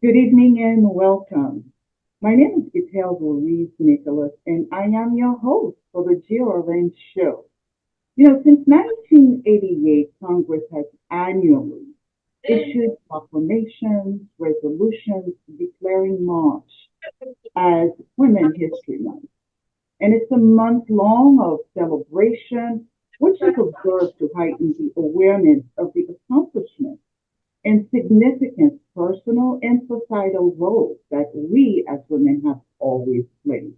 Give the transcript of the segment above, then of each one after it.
Good evening and welcome. My name is Ruiz-Nicolas, and I am your host for the GRN show. Since 1988, Congress has annually issued proclamations, resolutions declaring March as Women History Month. And it's a month long of celebration, which is observed to heighten the awareness of the accomplishments and significant personal and societal roles that we as women have always played.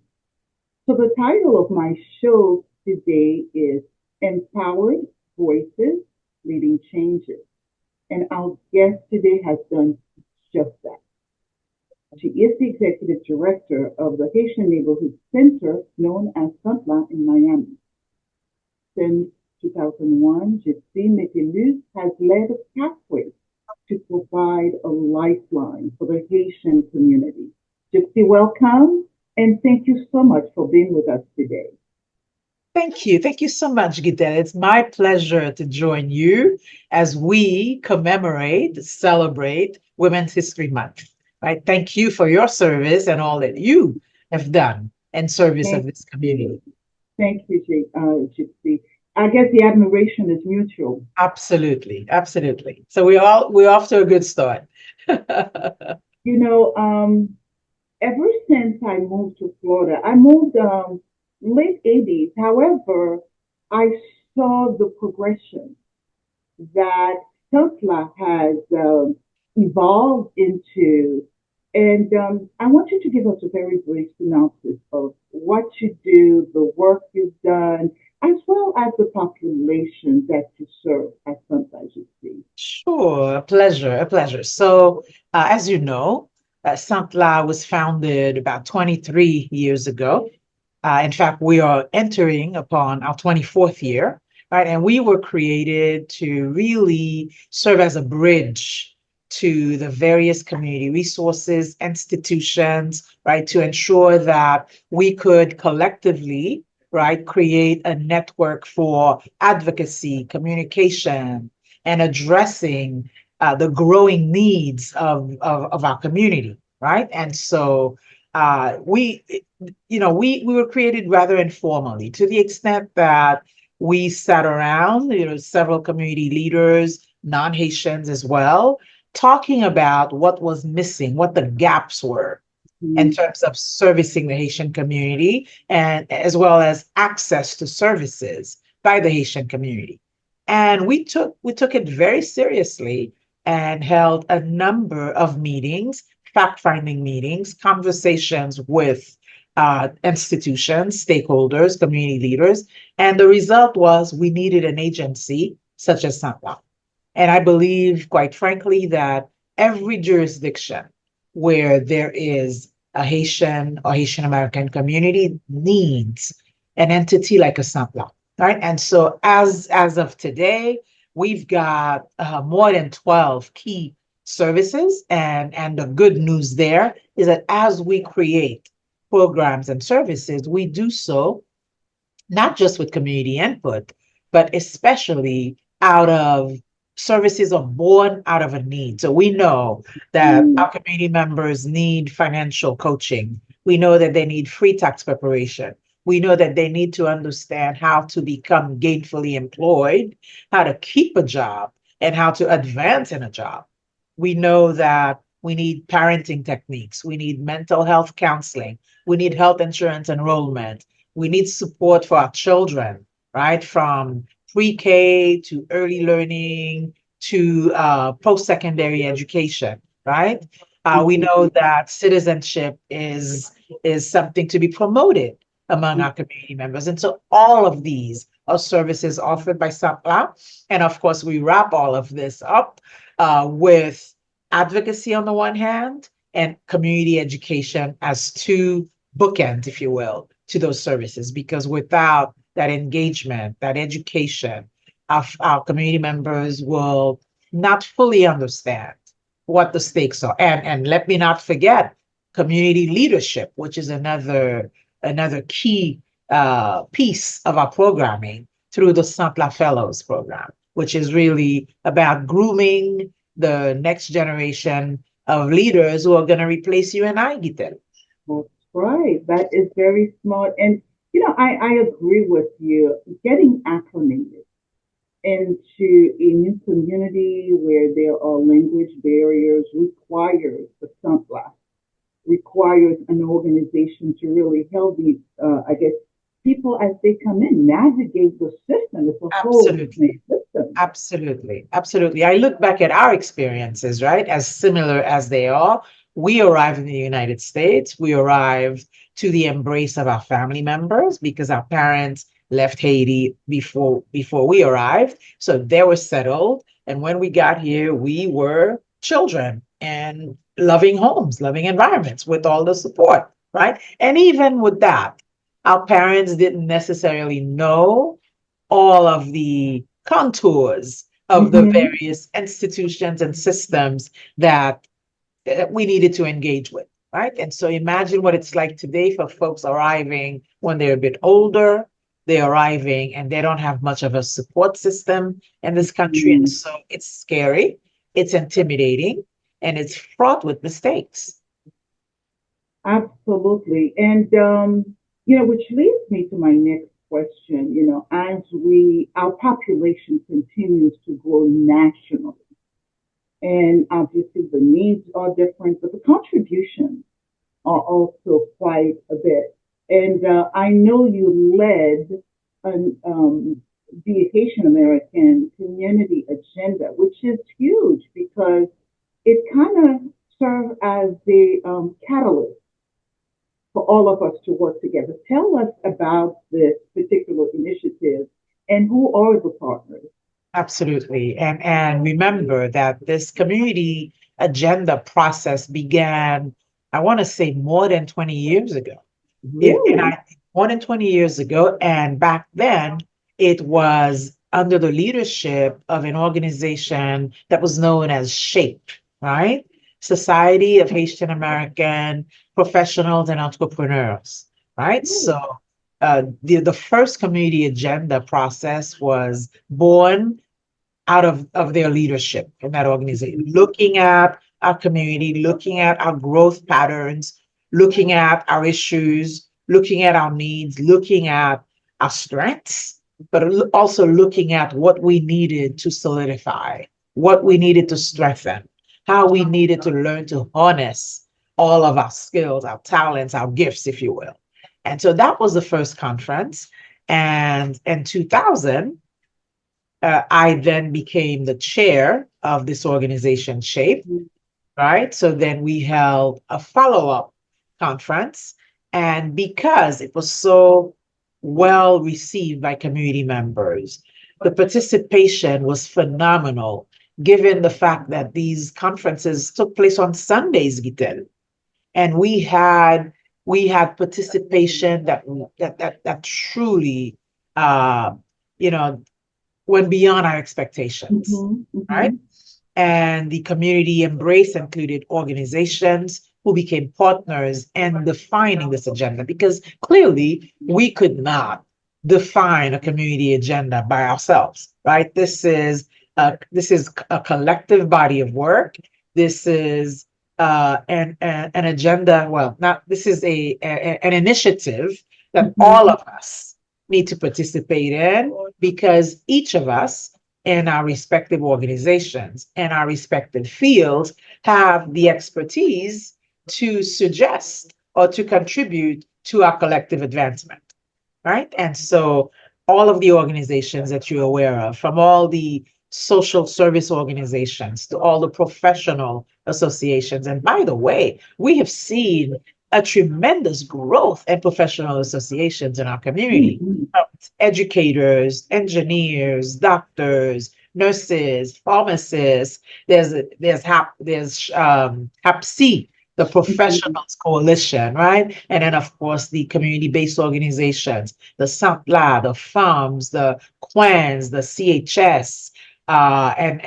So the title of my show today is Empowered Voices Leading Changes. And our guest today has done just that. She is the Executive Director of the Haitian Neighborhood Center known as Sant in Miami. Since 2001, Gepsie Metellus has led a pathway to provide a lifeline for the Haitian community. Gepsie, welcome, and thank you so much for being with us today. Thank you. Thank you so much, Gitel. It's my pleasure to join you as we celebrate Women's History Month. Right? Thank you for your service and all that you have done in service of Thank this community. you. Thank you, Gepsie. I guess the admiration is mutual. Absolutely, absolutely. So we're off to a good start. You know, ever since I moved to Florida, I moved late 80s. However, I saw the progression that Tesla has evolved into. And I want you to give us a very brief synopsis of what you do, the work you've done, as well as the population that you serve at Sunrise UC. Sure, a pleasure, a pleasure. So, as you know, Santla was founded about 23 years ago. In fact, we are entering upon our 24th year, right? And we were created to really serve as a bridge to the various community resources, institutions, right? To ensure that we could collectively, right, create a network for advocacy, communication, and addressing the growing needs of our community, right? And so we were created rather informally to the extent that we sat around, several community leaders, non-Haitians as well, talking about what was missing, what the gaps were in terms of servicing the Haitian community and as well as access to services by the Haitian community. And we took it very seriously and held a number of meetings, fact-finding meetings, conversations with institutions, stakeholders, community leaders. And the result was we needed an agency such as Sant. And I believe, quite frankly, that every jurisdiction where there is a Haitian or Haitian American community needs an entity like a Sant, right? And so as of today, we've got more than 12 key services. And the good news there is that as we create programs and services, we do so not just with community input, but especially out of services are born out of a need. So we know that our community members need financial coaching. We know that they need free tax preparation. We know that they need to understand how to become gainfully employed, how to keep a job, and how to advance in a job. We know that we need parenting techniques. We need mental health counseling. We need health insurance enrollment. We need support for our children, right? From pre-K to early learning to post-secondary education, right? We know that citizenship is something to be promoted among our community members. And so all of these are services offered by SAPLA. And of course, we wrap all of this up with advocacy on the one hand and community education as two bookends, if you will, to those services. Because without that engagement, that education, our community members will not fully understand what the stakes are. And let me not forget community leadership, which is another key piece of our programming through the Santla Fellows program, which is really about grooming the next generation of leaders who are going to replace you and I, Gitel. That's right. That is very smart. And, I agree with you. Getting acclimated into a new community where there are language barriers requires a sunlight, requires an organization to really help these, I guess, people as they come in navigate the system. It's a whole Absolutely. system. Absolutely. Absolutely. I look back at our experiences, right? As similar as they are. We arrived in the United States. We arrived to the embrace of our family members because our parents left Haiti before we arrived. So they were settled. And when we got here, we were children and loving homes, loving environments with all the support, right? And even with that, our parents didn't necessarily know all of the contours of the Hmm. various institutions and systems that we needed to engage with, right? And so imagine what it's like today for folks arriving when they're a bit older, they're arriving and they don't have much of a support system in this country. And Mm, so it's scary, it's intimidating, and it's fraught with mistakes. absolutely. And, which leads me to my next question. As our population continues to grow nationally, and obviously the needs are different, but the contributions are also quite a bit. And I know you led the Haitian American community agenda, which is huge because it kind of served as the catalyst for all of us to work together. Tell us about this particular initiative and who are the partners. Absolutely. And remember that this community agenda process began, I want to say more than 20 years ago. And Really? I more than 20 years ago. And back then it was under the leadership of an organization that was known as SHAPE, right? Society of Haitian American Professionals and Entrepreneurs, right? Oh, So the first community agenda process was born out of their leadership in that organization, looking at our community, looking at our growth patterns, looking at our issues, looking at our needs, looking at our strengths, but also looking at what we needed to solidify, what we needed to strengthen, how we needed to learn to harness all of our skills, our talents, our gifts, if you will. And so that was the first conference. And in 2000, I then became the chair of this organization, SHAPE, right? So then we held a follow-up conference. And because it was so well received by community members, the participation was phenomenal, given the fact that these conferences took place on Sundays, Gitel. And we had participation that truly uh, you know went beyond our expectations, mm-hmm, right? mm-hmm. And the community embrace included organizations who became partners in defining this agenda because clearly we could not define a community agenda by ourselves, right? This is a collective body of work. This is an agenda. Well, not this is an initiative that all Mm-hmm. of us need to participate in because each of us in our respective organizations and our respective fields have the expertise to suggest or to contribute to our collective advancement, right? And so all of the organizations that you're aware of, from all the social service organizations to all the professional associations. And by the way, we have seen a tremendous growth in professional associations in our community. Mm-hmm. Educators, engineers, doctors, nurses, pharmacists. There's HAPC, the Mm-hmm. Professionals Coalition, right? And then of course the community-based organizations, the Sant, the FARMS, the QUANS, the CHS, and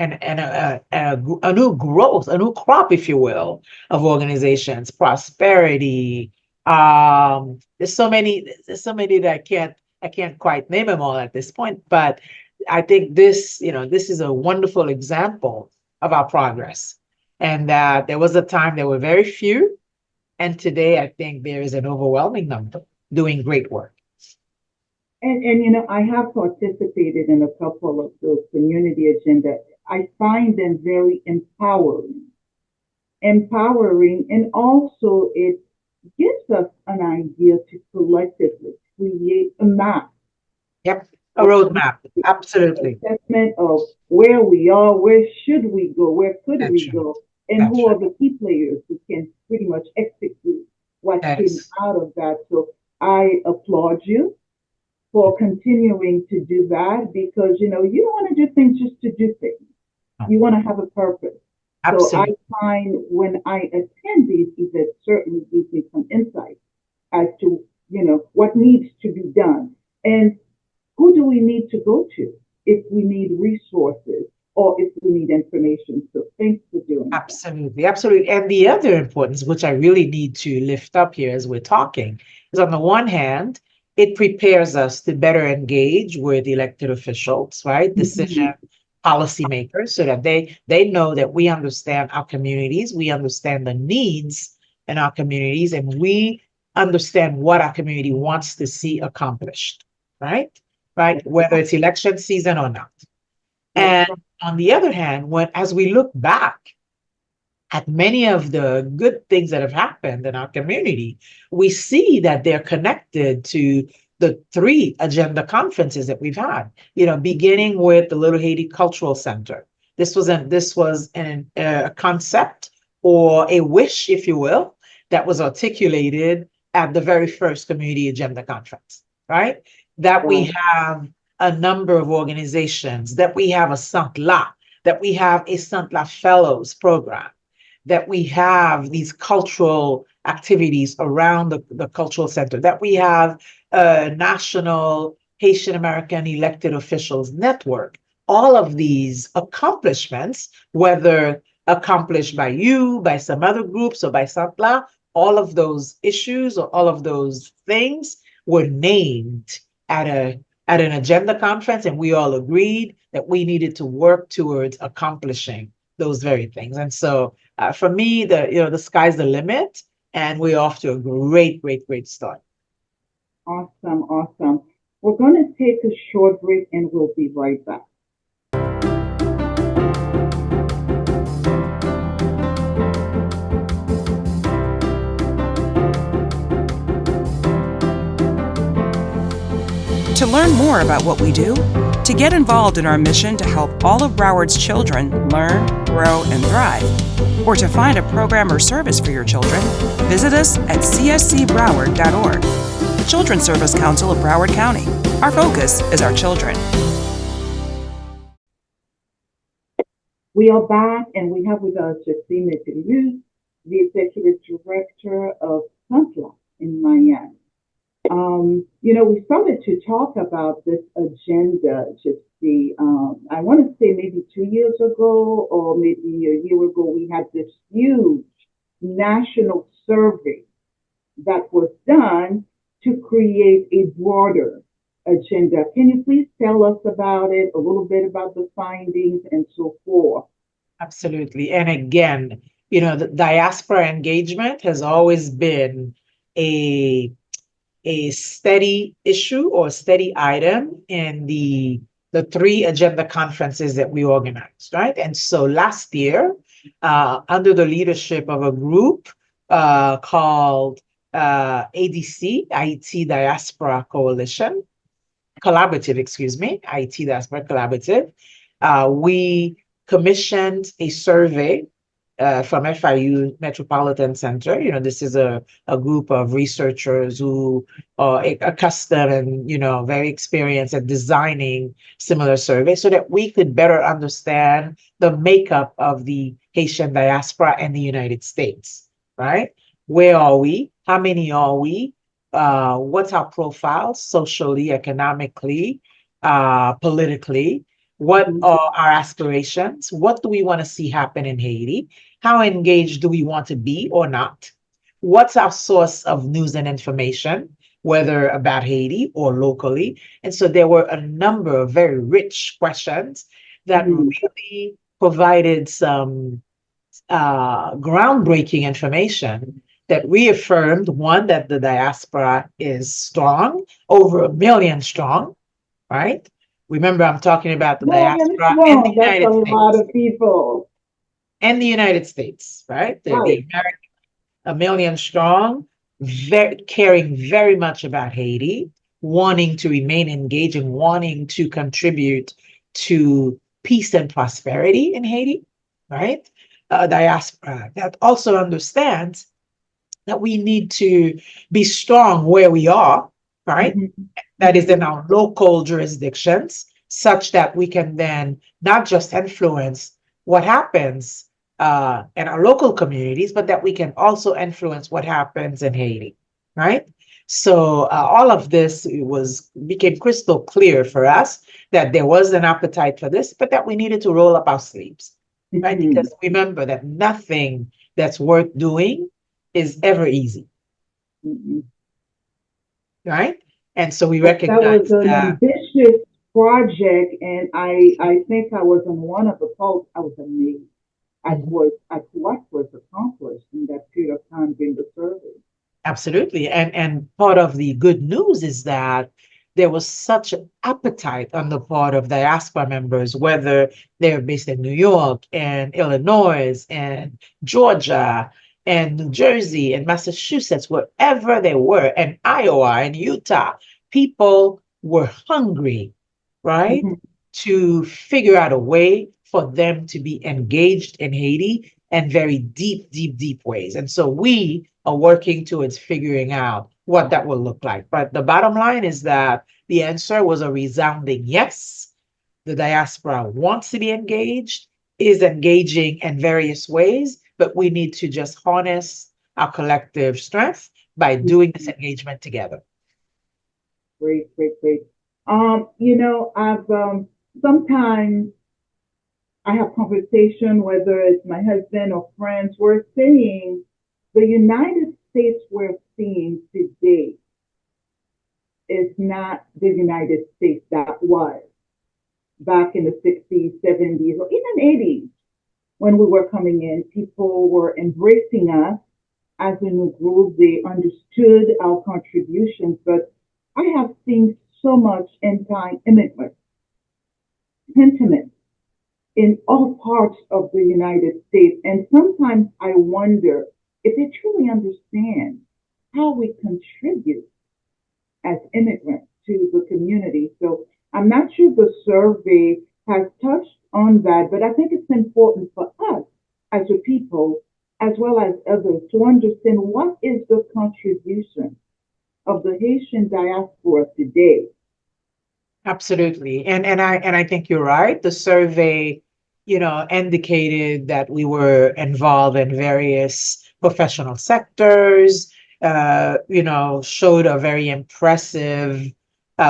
a new growth, a new crop, if you will, of organizations, prosperity. There's so many that I can't quite name them all at this point, but I think this is a wonderful example of our progress. and that there was a time there were very few, and today I think there is an overwhelming number doing great work. And I have participated in a couple of those community agenda. I find them very empowering, and also it gives us an idea to collectively create a map Yep, a of roadmap. Absolutely. assessment of where we are, where should we go, where could That's we right. go, and That's who right. are the key players who can pretty much execute what That came is out of that. So I applaud you for continuing to do that, because you don't want to do things just to do things. no, You want to have a purpose. So I absolutely. find when I attend these events, certainly gives me some insight as to what needs to be done, and who do we need to go to if we need resources or if we need information. So thanks for doing that. Absolutely, absolutely. And the other importance, which I really need to lift up here as we're talking, is on the one hand, it prepares us to better engage with elected officials, right? Decision Mhm. policymakers, so that they know that we understand our communities, we understand the needs in our communities, and we understand what our community wants to see accomplished, right? Right? Whether it's election season or not. That's And right. on the other hand, when as we look back at many of the good things that have happened in our community, we see that they're connected to the three agenda conferences that we've had. Beginning with the Little Haiti Cultural Center. This was a concept or a wish, if you will, that was articulated at the very first community agenda conference, right? That we Right. have a number of organizations, that we have a Sant La, that we have a Sant La Fellows program, that we have these cultural activities around the cultural center, that we have a national Haitian American elected officials network. All of these accomplishments, whether accomplished by you, by some other groups, or by Santla, all of those issues or all of those things were named at a at an agenda conference, and we all agreed that we needed to work towards accomplishing those very things. And so for me, the sky's the limit, and we're off to a great, great, great start. Awesome. Awesome. We're going to take a short break and we'll be right back. To learn more about what we do, to get involved in our mission to help all of Broward's children learn, grow, and thrive, or to find a program or service for your children, visit us at cscbroward.org. The Children's Service Council of Broward County. Our focus is our children. We are back and we have with us Gepsie Metellus, the Executive Director of Sant in Miami. We started to talk about this agenda just I want to say maybe 2 years ago or maybe a year ago, we had this huge national survey that was done to create a broader agenda. Can you please tell us about it, a little bit about the findings and so forth? Absolutely. And again, the diaspora engagement has always been a a steady issue or a steady item in the three agenda conferences that we organized, right? And so last year, under the leadership of a group called ADC, Haiti Diaspora Coalition, Collaborative, excuse me, Haiti Diaspora Collaborative, we commissioned a survey from FIU Metropolitan Center. This is a group of researchers who are accustomed and, very experienced at designing similar surveys so that we could better understand the makeup of the Haitian diaspora and the United States, right? Where are we? How many are we? What's our profile socially, economically, politically? What are our aspirations? What do we want to see happen in Haiti? How engaged do we want to be or not? What's our source of news and information, whether about Haiti or locally? And so there were a number of very rich questions that Mhm. really provided some groundbreaking information that reaffirmed, one, that the diaspora is strong, over 1 million strong, right? Remember, I'm talking about the Million diaspora and the strong, that's a United lot States. of people. And the United States, right? The Right. American, 1 million strong, caring very much about Haiti, wanting to remain engaged and wanting to contribute to peace and prosperity in Haiti, right? Diaspora that also understands that we need to be strong where we are, right? Mhm. That is in Mhm. our local jurisdictions, such that we can then not just influence what happens in our local communities, but that we can also influence what happens in Haiti, right? So all of this became crystal clear for us that there was an appetite for this, but that we needed to roll up our sleeves, right? Mhm. Because remember that nothing that's worth doing is ever easy, Mhm. right? And so we That was recognize an that. ambitious project, and I think I was on one of the polls. I was amazed Mhm. at what was accomplished in that period of time during the survey. Absolutely. And part of the good news is that there was such an appetite on the part of diaspora members, whether they're based in New York and Illinois and Georgia and New Jersey and Massachusetts, wherever they were, and Iowa and Utah. People were hungry, right, Mhm. to figure out a way for them to be engaged in Haiti in very deep, deep, deep ways. And so we are working towards figuring out what that will look like. But the bottom line is that the answer was a resounding yes. The diaspora wants to be engaged, is engaging in various ways, but we need to just harness our collective strength by doing this engagement together. Great, great, great. I've sometimes I have conversation, whether it's my husband or friends, we're saying the United States we're seeing today is not the United States that was back in the 60s, 70s, or even 80s when we were coming in. People were embracing us as a new group. They understood our contributions, but I have seen so much anti-immigrant sentiment in all parts of the United States. And sometimes I wonder if they truly understand how we contribute as immigrants to the community. So I'm not sure the survey has touched on that, but I think it's important for us as a people, as well as others, to understand what is the contribution of the Haitian diaspora today. Absolutely. And I think you're right. The survey, indicated that we were involved in various professional sectors, showed a very impressive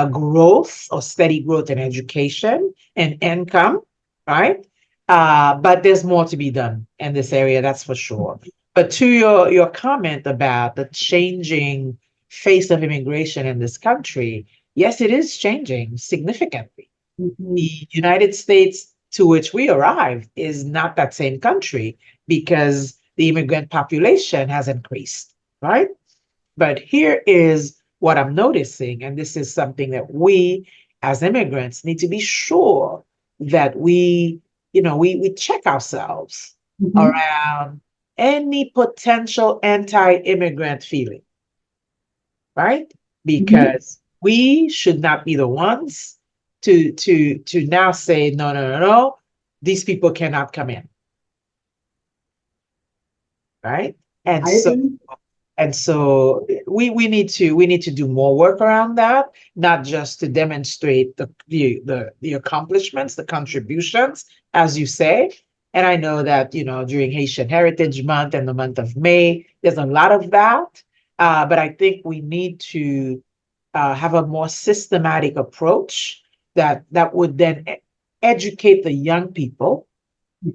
growth or steady growth in education and income, right? But there's more to be done in this area, that's for sure. But to your comment about the changing face of immigration in this country, yes, it is changing significantly. Mm-hmm. The United States to which we arrived is not that same country because the immigrant population has increased, right? But here is what I'm noticing, and this is something that we as immigrants need to be sure that we check ourselves Mm-hmm. around any potential anti-immigrant feeling, right? Mm-hmm. Because we should not be the ones to now say no, no, no, no, these people cannot come in, right? And I so agree. we need to do more work around that, not just to demonstrate the accomplishments, the contributions, as you say. And I know that during Haitian Heritage Month and the month of May, there's a lot of that. But I think we need to have a more systematic approach that would then educate the young people,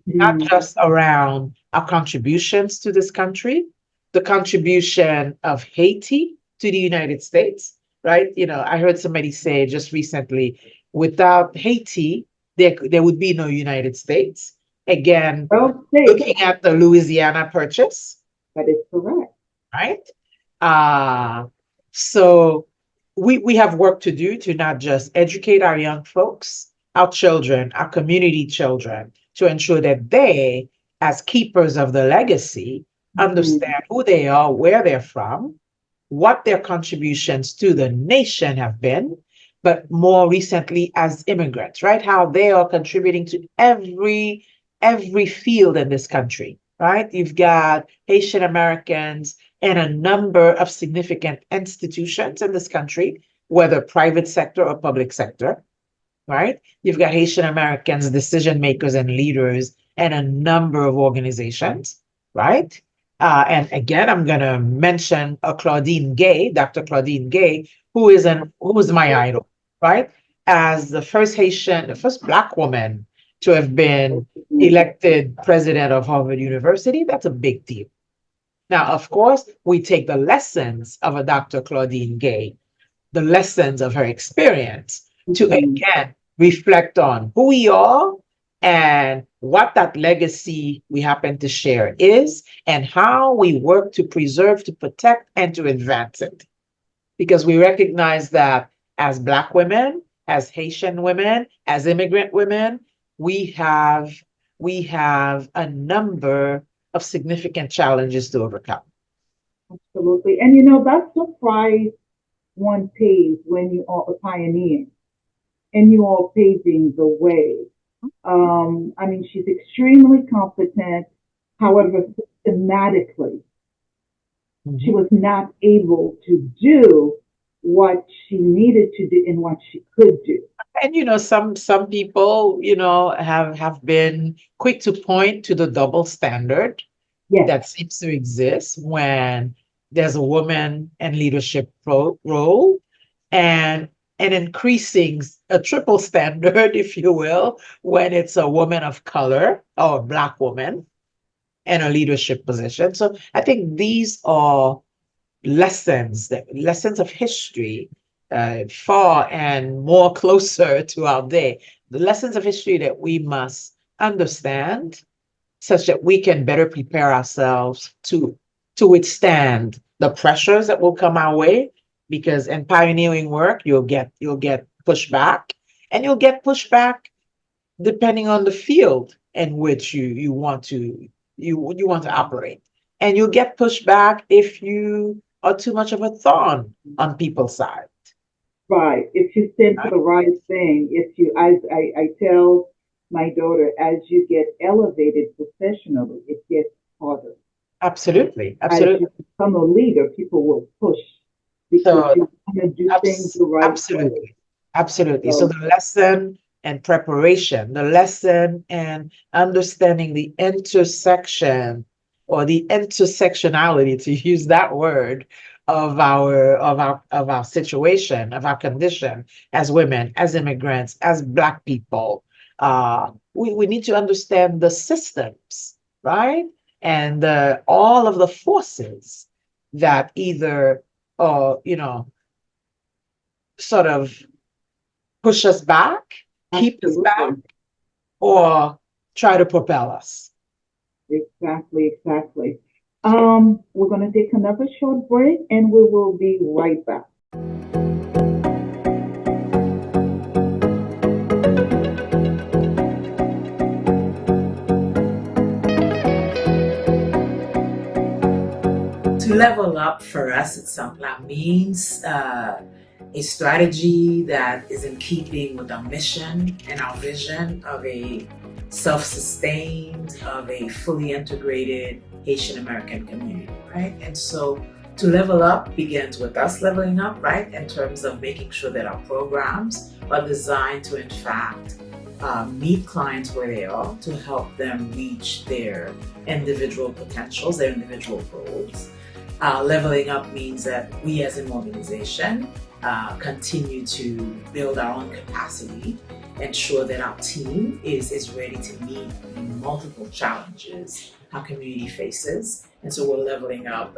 not Mm-hmm. just around our contributions to this country, the contribution of Haiti to the United States, right? I heard somebody say just recently, without Haiti, there would be no United States. Again, Well said. looking at the Louisiana Purchase, That is correct. right? So we have work to do to not just educate our young folks, our children, our community children, to ensure that they, as keepers of the legacy, understand who they are, where they're from, what their contributions to the nation have been, but more recently as immigrants, right? How they are contributing to every field in this country, right? You've got Haitian Americans in a number of significant institutions in this country, whether private sector or public sector, right? You've got Haitian Americans, decision makers and leaders in a number of organizations, right? And again, I'm going to mention Claudine Gay, Dr. Claudine Gay, who is my idol, right? As the first Black woman to have been elected president of Harvard University. That's a big deal. Now, of course, we take the lessons of a Dr. Claudine Gay, the lessons of her experience to again reflect on who we are and what that legacy we happen to share is and how we work to preserve, to protect, and to advance it. Because we recognize that as Black women, as Haitian women, as immigrant women, we have a number of significant challenges to overcome. Absolutely. And that's the price one pays when you are a pioneer and you are paving the way. She's extremely competent. However, systematically, she was not able to do what she needed to do and what she could do. And some people, have been quick to point to the double standard that seems to exist when there's a woman in leadership role and increasing a triple standard, if you will, when it's a woman of color or a Black woman in a leadership position. So I think these are lessons of history, far and more closer to our day, the lessons of history that we must understand such that we can better prepare ourselves to withstand the pressures that will come our way. Because in pioneering work, you'll get pushback, and you'll get pushback depending on the field in which you want to operate, and you'll get pushback if you are too much of a thorn on people's side. Right. If you stand for the right thing, as I tell my daughter, as you get elevated professionally, it gets harder. Absolutely. As you become a leader, people will push because you want to do things the right way. Absolutely. So the lesson and preparation, the lesson and understanding the intersection or the intersectionality, to use that word, of our situation, of our condition as women, as immigrants, as Black people. We need to understand the systems, right? And all of the forces that either sort of push us back, keep us back, or try to propel us. Exactly. We're going to take another short break and we will be right back. To level up for us at Sant means a strategy that is in keeping with our mission and our vision of a self-sustained, of a fully integrated Haitian American community, right? And so to level up begins with us leveling up, right? In terms of making sure that our programs are designed to, in fact, meet clients where they are, to help them reach their individual potentials, their individual goals. Leveling up means that we as an organization continue to build our own capacity, ensure that our team is ready to meet the multiple challenges our community faces. And so we're leveling up,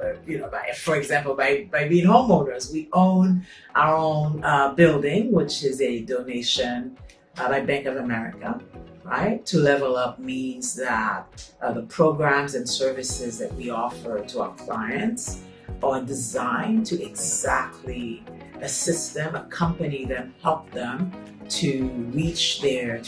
for example, by being homeowners. We own our own building, which is a donation by Bank of America, right? To level up means that the programs and services that we offer to our clients are designed to exactly assist them, accompany them, help them to reach their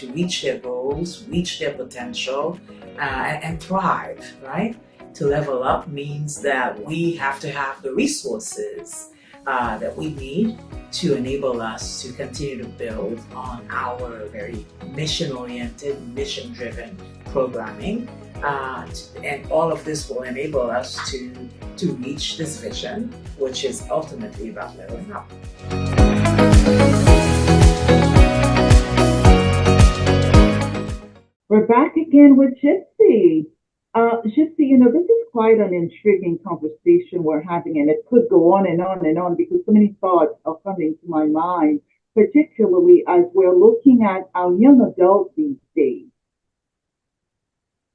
goals, reach their potential, and thrive, right? To level up means that we have to have the resources that we need to enable us to continue to build on our very mission-oriented, mission-driven programming. And all of this will enable us to reach this vision, which is ultimately about leveling up. We're back again with Gepsie. Gepsie, this is quite an intriguing conversation we're having, and it could go on and on and on because so many thoughts are coming to my mind, particularly as we're looking at our young adults these days.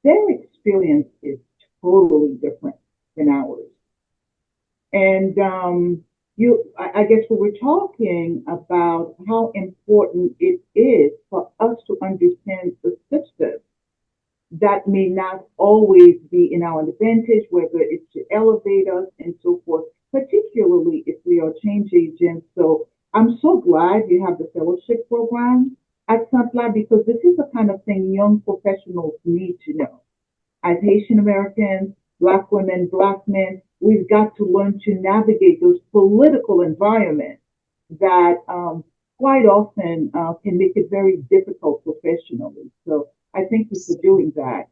Their experience is totally different than ours. And I guess we were talking about how important it is for us to understand the system that may not always be in our advantage, whether it's to elevate us and so forth, particularly if we are change agents. So I'm so glad you have the fellowship program at Sant because this is the kind of thing young professionals need to know. As Haitian Americans, Black women, Black men, we've got to learn to navigate those political environments that quite often can make it very difficult professionally. So I thank you for doing that.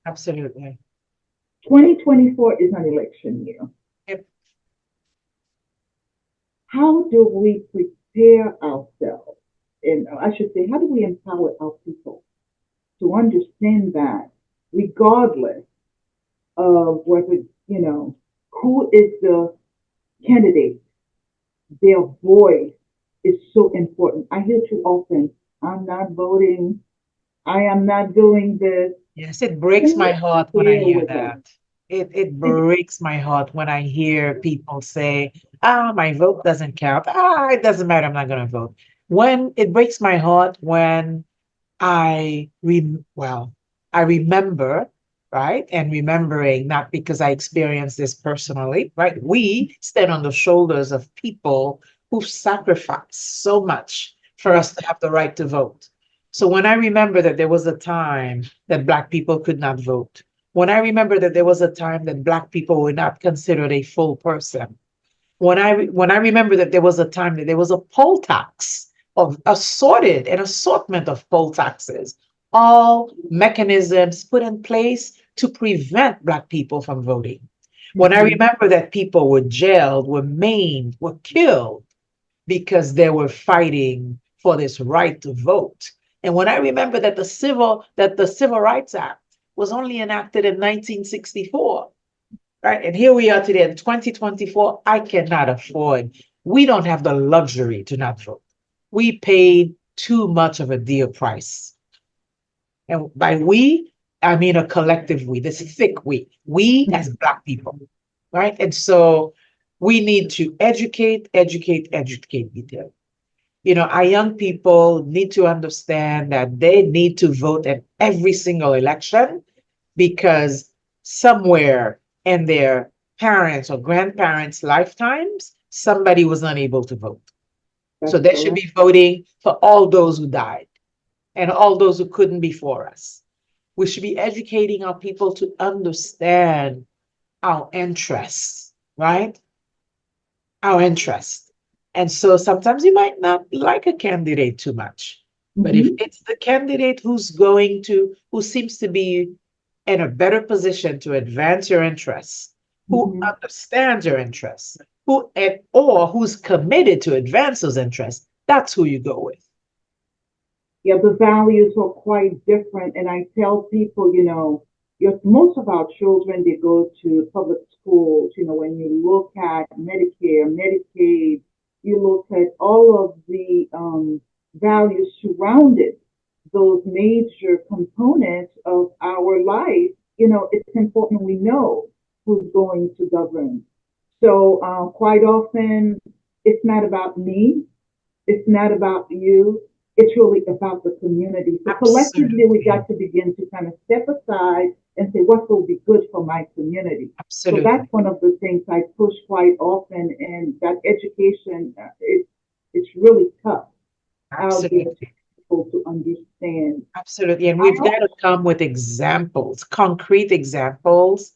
Absolutely. 2024 is an election year. Yep. How do we prepare ourselves? And I should say, how do we empower our people to understand that regardless of whether, who is the candidate, their voice is so important. I hear too often, I'm not voting, I am not doing this. Yes, it breaks my heart when I hear that. It breaks my heart when I hear people say, my vote doesn't count. It doesn't matter, I'm not going to vote. When it breaks my heart when I remember, right? And remembering, not because I experienced this personally, right? We stand on the shoulders of people who've sacrificed so much for us to have the right to vote. So when I remember that there was a time that Black people could not vote, when I remember that there was a time that Black people were not considered a full person, when I remember that there was a time that there was a poll tax of an assortment of poll taxes, all mechanisms put in place to prevent Black people from voting. When I remember that people were jailed, were maimed, were killed because they were fighting for this right to vote. And when I remember that the Civil Rights Act was only enacted in 1964, right? And here we are today in 2024, I cannot afford. We don't have the luxury to not vote. We paid too much of a dear price. And by we, I mean a collective we, this thick we as Black people, right? And so we need to educate detail. Our young people need to understand that they need to vote at every single election because somewhere in their parents or grandparents' lifetimes, somebody was unable to vote. So they should be voting for all those who died and all those who couldn't before us. We should be educating our people to understand our interests, right? Our interests. And so sometimes you might not like a candidate too much, but if it's the candidate who seems to be in a better position to advance your interests, who understands your interests, who's committed to advance those interests, that's who you go with. Yeah, the values are quite different. And I tell people, most of our children, they go to public schools. When you look at Medicare, Medicaid, you look at all of the values surrounded those major components of our life. It's important we know who's going to govern. So quite often, it's not about me. It's not about you. it's really about the community. So collectively, we got to begin to kind of step aside and say, what will be good for my community? So Absolutely. that's one of the things I push quite often, and that education, it's really tough out there Absolutely. for people to understand. Absolutely. And I we've got to come with examples, concrete examples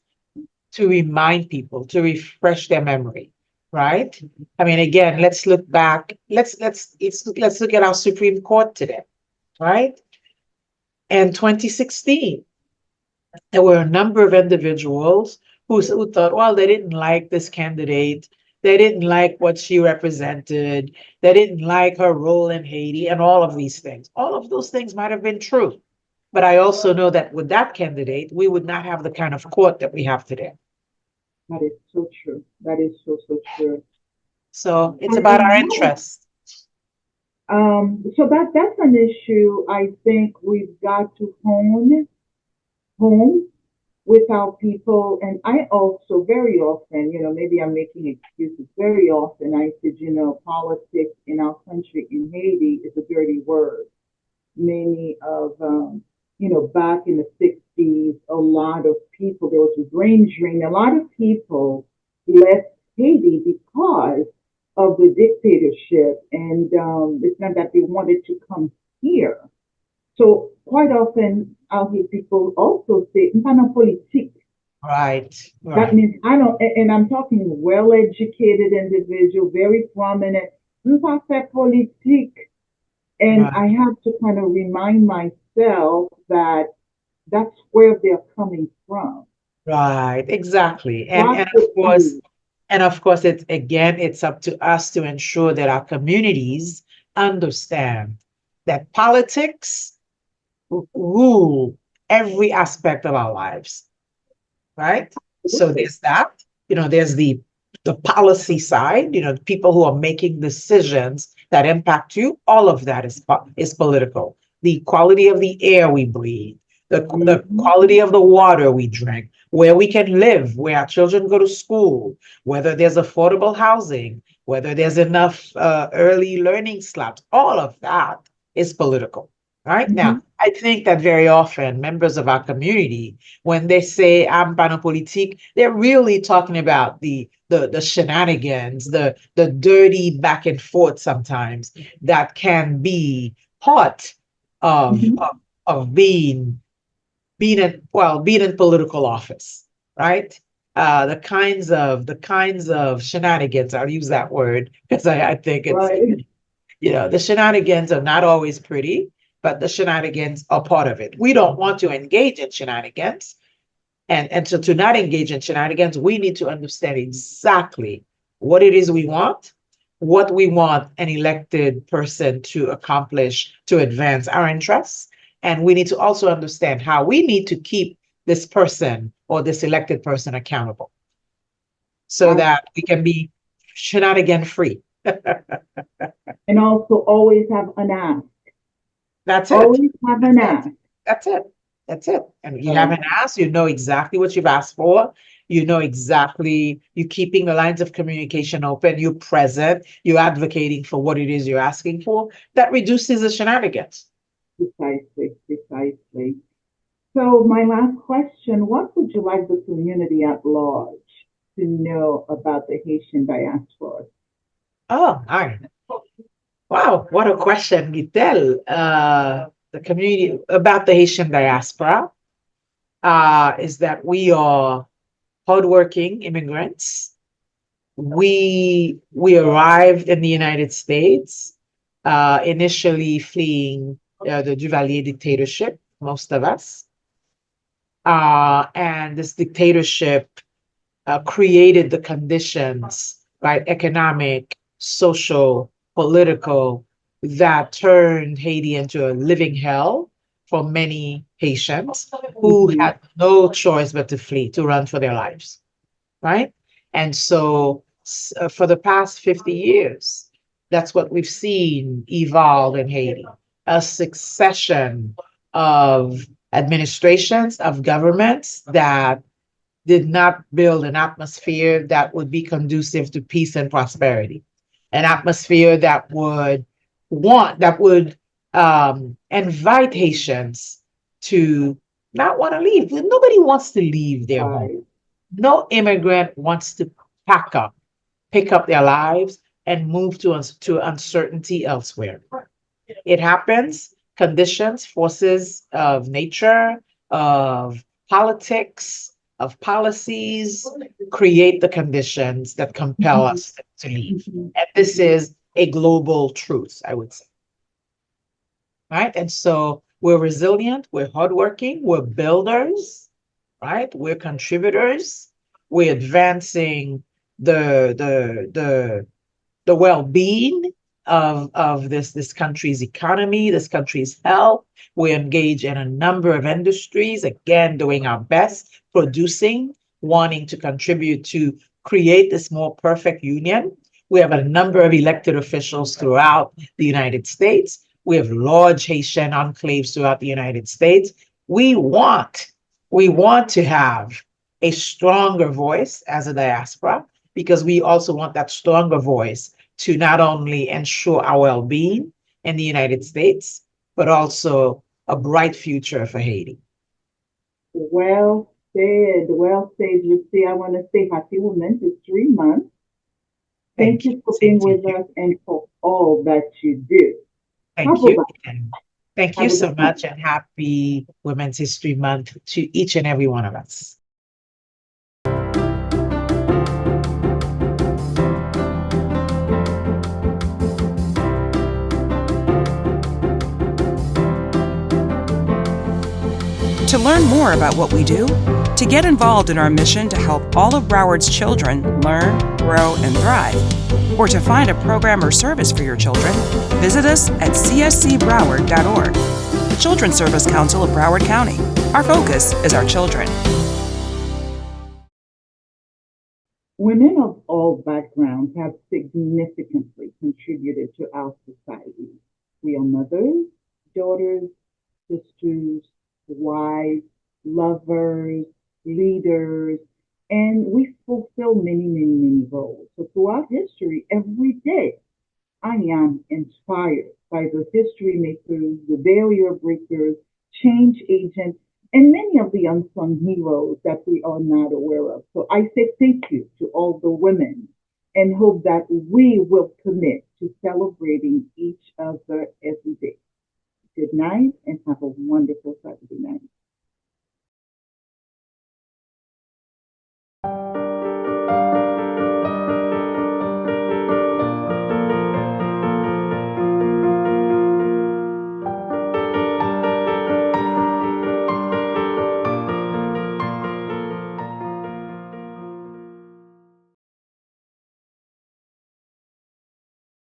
to remind people, to refresh their memory, right? I mean, again, let's look back. Let's look at our Supreme Court today, right? In 2016, there were a number of individuals who thought, well, they didn't like this candidate. They didn't like what she represented. They didn't like her role in Haiti and all of these things. All of those things might have been true. But I also know that with that candidate, we would not have the kind of court that we have today. That is so true. That is so, so true. So it's about our interests. So that's an issue I think we've got to hone with our people. And I also very often, maybe I'm making excuses. Very often I said, politics in our country in Haiti is a dirty word. Many of back in the 60s, a lot of people, there was a brain drain. A lot of people left Haiti because of the dictatorship. And it's not that they wanted to come here. So quite often I'll hear people also say, "Mpana politique." Right. That means I don't, and I'm talking well-educated individual, very prominent. "Mpana politique." And Right. I have to kind of remind myself that that's where they're coming from. Right. Exactly. That's the issue. And of course, it's up to us to ensure that our communities understand that politics rule every aspect of our lives, right? So there's that, there's the policy side, the people who are making decisions that impact you. All of that is political. The quality of the air we breathe, the quality of the water we drink, where we can live, where our children go to school, whether there's affordable housing, whether there's enough early learning slots, all of that is political. Right now, I think that very often members of our community, when they say I'm politique, they're really talking about the shenanigans, the dirty back and forth sometimes that can be part of being in political office, right? The kinds of shenanigans, I'll use that word because I think it's Right. the shenanigans are not always pretty, but the shenanigans are part of it. We don't want to engage in shenanigans. And so to not engage in shenanigans, we need to understand exactly what it is we want, what we want an elected person to accomplish to advance our interests. And we need to also understand how we need to keep this person or this elected person accountable so that we can be shenanigan free. And also always have an ask. That's it. Always have an ask. That's it. That's it. And you haven't asked, you know exactly what you've asked for. You know exactly, you're keeping the lines of communication open, you're present, you're advocating for what it is you're asking for. That reduces the shenanigans. Precisely, precisely. So my last question, what would you like the community at large to know about the Haitian diaspora? Oh, all right. Wow, what a question, Gitel. The community about the Haitian diaspora is that we are hardworking immigrants. We arrived in the United States, initially fleeing the Duvalier dictatorship, most of us. And this dictatorship created the conditions, right, economic, social, political, that turned Haiti into a living hell for many Haitians who had no choice but to flee, to run for their lives, right? And so for the past 50 years, that's what we've seen evolve in Haiti, a succession of administrations, of governments that did not build an atmosphere that would be conducive to peace and prosperity, an atmosphere that would invite Haitians to not want to leave. Nobody wants to leave their home. Right. No immigrant wants to pack up, pick up their lives, and move to uncertainty elsewhere. It happens. Conditions, forces of nature, of politics, of policies create the conditions that compel us to leave. Mhm. And this is a global truth, I would say. Right? And so we're resilient, we're hardworking, we're builders, right? We're contributors, we're advancing the well-being of this country's economy, this country's health. We engage in a number of industries, again, doing our best, producing, wanting to contribute to create this more perfect union. We have a number of elected officials throughout the United States. We have large Haitian enclaves throughout the United States. We want, we want to have a stronger voice as a diaspora, because we also want that stronger voice to not only ensure our well-being in the United States, but also a bright future for Haiti. Well said. Well said, Lucy. I want to say happy Women's History Month. Thank Thank you. you for Same being to with you. us and for all that you do. Have Thank a you. And thank you have a so good one. much, and happy Women's History Month to each and every one of us. To learn more about what we do, to get involved in our mission to help all of Broward's children learn, grow, and thrive, or to find a program or service for your children, visit us at cscbroward.org. The Children's Service Council of Broward County. Our focus is our children. Women of all backgrounds have significantly contributed to our society. We are mothers, daughters, sisters, wives, lovers, leaders, and we fulfill many, many, many roles. So throughout history, every day, I am inspired by the history makers, the barrier breakers, change agents, and many of the unsung heroes that we are not aware of. So I say thank you to all the women and hope that we will commit to celebrating each other every day. Good night and have a wonderful